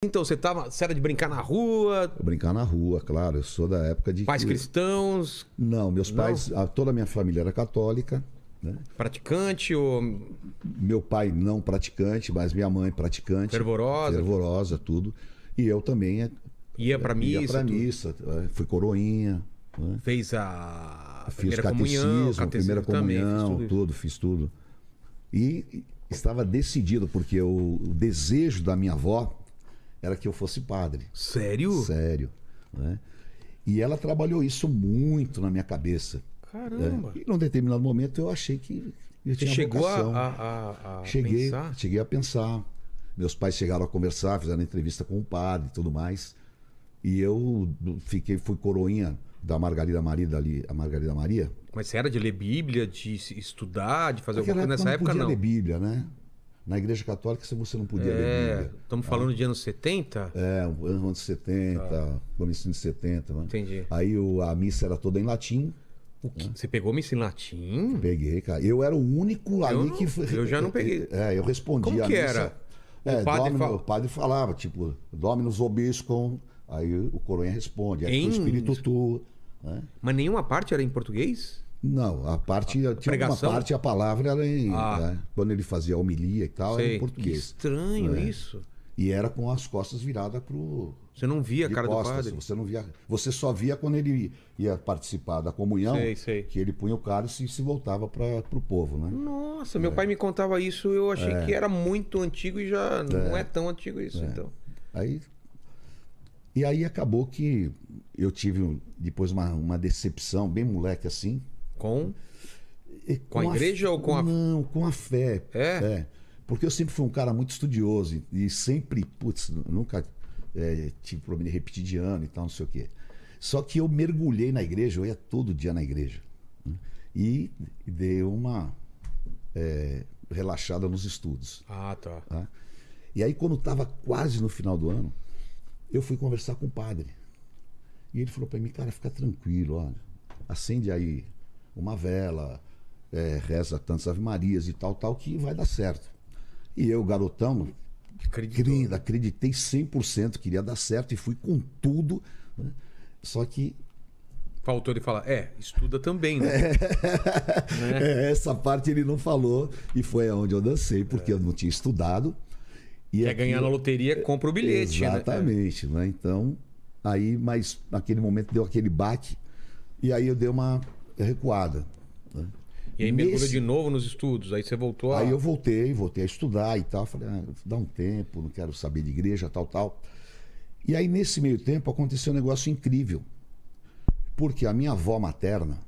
Então, você era de brincar na rua? Brincar na rua, claro. Eu sou da época de... Pais cristãos? Não, meus pais... Toda a minha família era católica. Né? Praticante ou... Meu pai não praticante, mas minha mãe praticante. Fervorosa? Fervorosa, tudo. E eu também... Ia pra missa? Ia pra missa. Fui coroinha. Né? Fez a Fiz primeira catecismo, primeira comunhão, também, tudo, fiz tudo. E estava decidido, porque o desejo da minha avó era que eu fosse padre. Sério? Sério. Né? E ela trabalhou isso muito na minha cabeça. Caramba! E num determinado momento eu achei que eu tinha chegou vocação. a Cheguei a pensar. Meus pais chegaram a conversar, fizeram entrevista com o padre e tudo mais. E eu fui coroinha da Margarida Maria a Margarida Maria. Mas você era de ler Bíblia, de estudar, de fazer alguma coisa? Nessa época não não. Ler Bíblia, né? Na Igreja Católica você não podia ler Bíblia. Estamos falando de anos 70? Anos 70, começo de 70. Né? Entendi. Aí a missa era toda em latim. Você pegou missa em latim? Peguei, cara. Eu era o único ali que... Eu já não peguei. Eu respondia. Como que era? O padre falava, tipo, Dominus Vobiscum, aí o coroinha responde, aí o Espírito Tu. Né? Mas nenhuma parte era em português? Não, a parte, tinha uma parte, a palavra era em... Né? Quando ele fazia a homilia e tal, era em português. Que estranho isso. E era com as costas viradas pro... Você não via a cara do padre? Você não via. Você só via quando ele ia participar da comunhão, que ele punha o cálice e se voltava para o povo, né? Nossa, meu pai me contava isso, eu achei que era muito antigo e já não é tão antigo isso, então. E aí acabou que eu tive depois uma decepção, bem moleque assim. Com a igreja ou com a... Não, com a fé. Porque eu sempre fui um cara muito estudioso e sempre, nunca tive problema de repetir de ano e tal, não sei o quê. Só que eu mergulhei na igreja, eu ia todo dia na igreja. Né? E dei uma relaxada nos estudos. Tá? E aí, quando estava quase no final do ano, eu fui conversar com o padre. E ele falou para mim, cara, fica tranquilo, olha, acende aí uma vela, reza tantas ave-marias e tal, que vai dar certo. E eu, garotão, acreditei 100%, queria dar certo e fui com tudo. Né? Só que... Faltou ele falar, estuda também, né? Essa parte ele não falou e foi aonde eu dancei, porque eu não tinha estudado. E quer ganhar na loteria, compra o bilhete. Exatamente. Né? Então, mas naquele momento deu aquele baque e aí eu dei uma recuada. Né? E aí mergulhou de novo nos estudos, aí você voltou Aí eu voltei a estudar e tal, falei, dá um tempo, não quero saber de igreja, tal. E aí nesse meio tempo aconteceu um negócio incrível, porque a minha avó materna,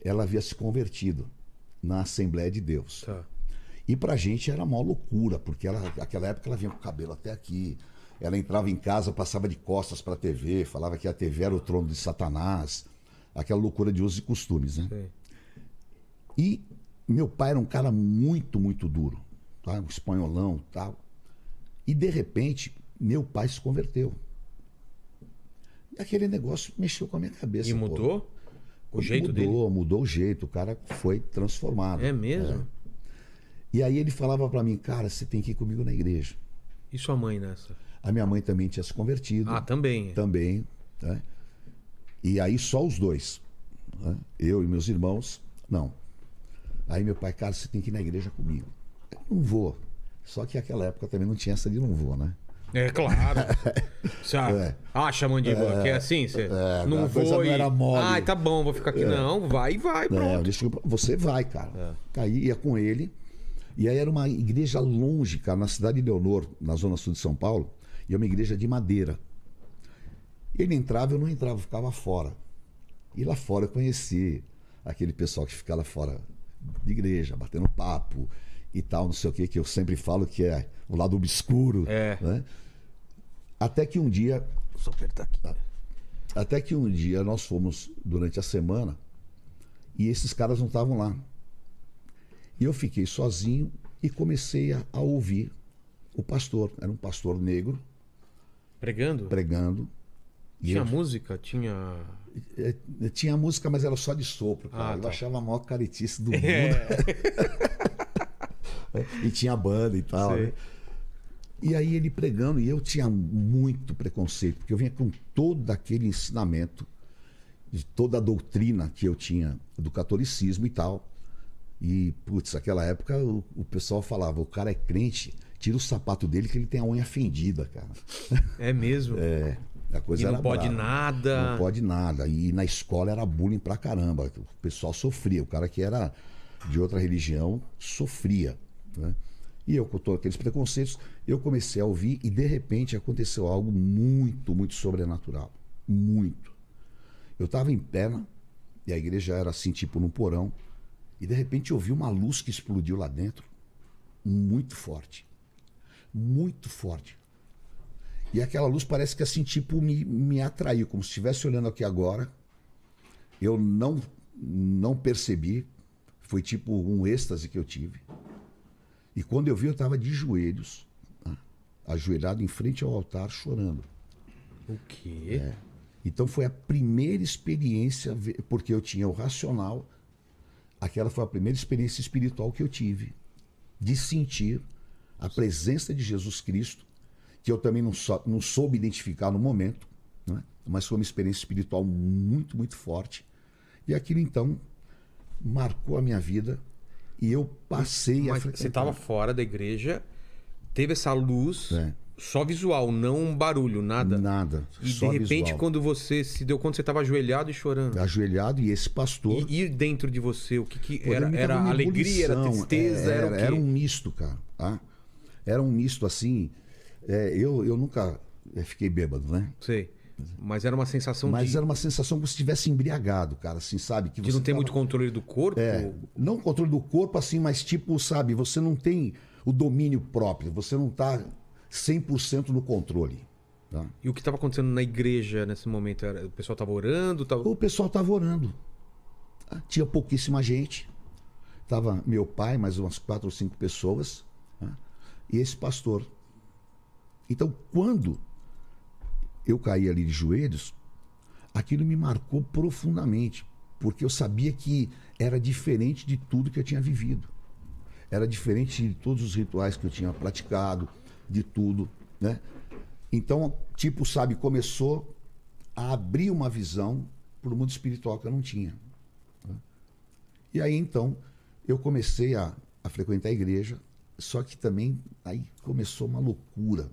ela havia se convertido na Assembleia de Deus. E pra gente era uma loucura, porque naquela época ela vinha com o cabelo até aqui, ela entrava em casa, passava de costas pra TV, falava que a TV era o trono de Satanás, aquela loucura de usos e costumes, né? Sim. E meu pai era um cara muito, muito duro, tá? Um espanholão e tal. E de repente, meu pai se converteu. E aquele negócio mexeu com a minha cabeça. E mudou o jeito dele? Mudou o jeito, o cara foi transformado. É mesmo? E aí ele falava pra mim, cara, você tem que ir comigo na igreja. E sua mãe nessa? A minha mãe também tinha se convertido. Também? Também. Né? E aí só os dois. Né? Eu e meus irmãos, não. Aí meu pai, cara, você tem que ir na igreja comigo. Eu não vou. Só que naquela época também não tinha essa de não vou, né? É claro. Você acha, mandíbula, que é assim? Você não vou não era mole. tá bom, vou ficar aqui. Não, vai, pronto. Você vai, cara. Aí ia com ele. E aí era uma igreja longe, cara, na cidade de Leonor, na zona sul de São Paulo. E é uma igreja de madeira. Ele entrava, eu não entrava, eu ficava fora. E lá fora eu conheci aquele pessoal que fica lá fora de igreja, batendo papo e tal, não sei o que eu sempre falo que é o lado obscuro. Né? Até que um dia... Só apertar aqui. Até que um dia nós fomos durante a semana e esses caras não estavam lá. E eu fiquei sozinho e comecei a ouvir o pastor. Era um pastor negro. Pregando. Tinha música? Tinha música, mas era só de sopro, cara. Eu achava a maior caretice do mundo. E tinha banda e tal. Né? E aí ele pregando, e eu tinha muito preconceito, porque eu vinha com todo aquele ensinamento, de toda a doutrina que eu tinha do catolicismo e tal. E, putz, naquela época o pessoal falava, o cara é crente, tira o sapato dele que ele tem a unha fendida, cara. É mesmo? É, a coisa E era não pode brava. nada. Não pode nada. E na escola era bullying pra caramba. O pessoal sofria. O cara que era de outra religião sofria, né? E eu, com todos aqueles preconceitos, eu comecei a ouvir e, de repente, aconteceu algo muito, muito sobrenatural. Muito. Eu estava em pé, né? E a igreja era assim, tipo num porão, e de repente eu vi uma luz que explodiu lá dentro, muito forte. Muito forte. E aquela luz parece que assim, tipo, me atraiu, como se estivesse olhando aqui agora. Eu não percebi, foi tipo um êxtase que eu tive. E quando eu vi, eu estava de joelhos, né? Ajoelhado em frente ao altar, chorando. O quê? É. Então foi a primeira experiência, porque eu tinha o racional, aquela foi a primeira experiência espiritual que eu tive, de sentir a presença de Jesus Cristo, que eu também não soube identificar no momento, né? Mas foi uma experiência espiritual muito, muito forte. E aquilo então marcou a minha vida e eu passei Mas você estava fora da igreja, teve essa luz, só visual, não um barulho, nada? Nada, e só de repente, visual. quando você se deu conta, você estava ajoelhado e chorando. Ajoelhado, e esse pastor... E dentro de você, o que Pô, era? me Era dava uma alegria, era ebulição, tristeza, era o quê? Era um misto, cara. Tá? Era um misto assim... eu nunca fiquei bêbado, né? Sei. Mas era uma sensação Mas de... era uma sensação como se estivesse embriagado, cara, assim, sabe? Que de você não ter muito controle do corpo? Não controle do corpo, assim, mas tipo, sabe, você não tem o domínio próprio, você não tá 100% no controle. Tá? E o que estava acontecendo na igreja nesse momento? O pessoal estava orando? O pessoal estava orando. Tinha pouquíssima gente. Tava meu pai, mais umas 4 ou 5 pessoas, né? E esse pastor. Então, quando eu caí ali de joelhos, aquilo me marcou profundamente, porque eu sabia que era diferente de tudo que eu tinha vivido. Era diferente de todos os rituais que eu tinha praticado, de tudo, né? Então, tipo, sabe, começou a abrir uma visão para o mundo espiritual que eu não tinha. Né? E aí, então, eu comecei a frequentar a igreja, só que também aí começou uma loucura.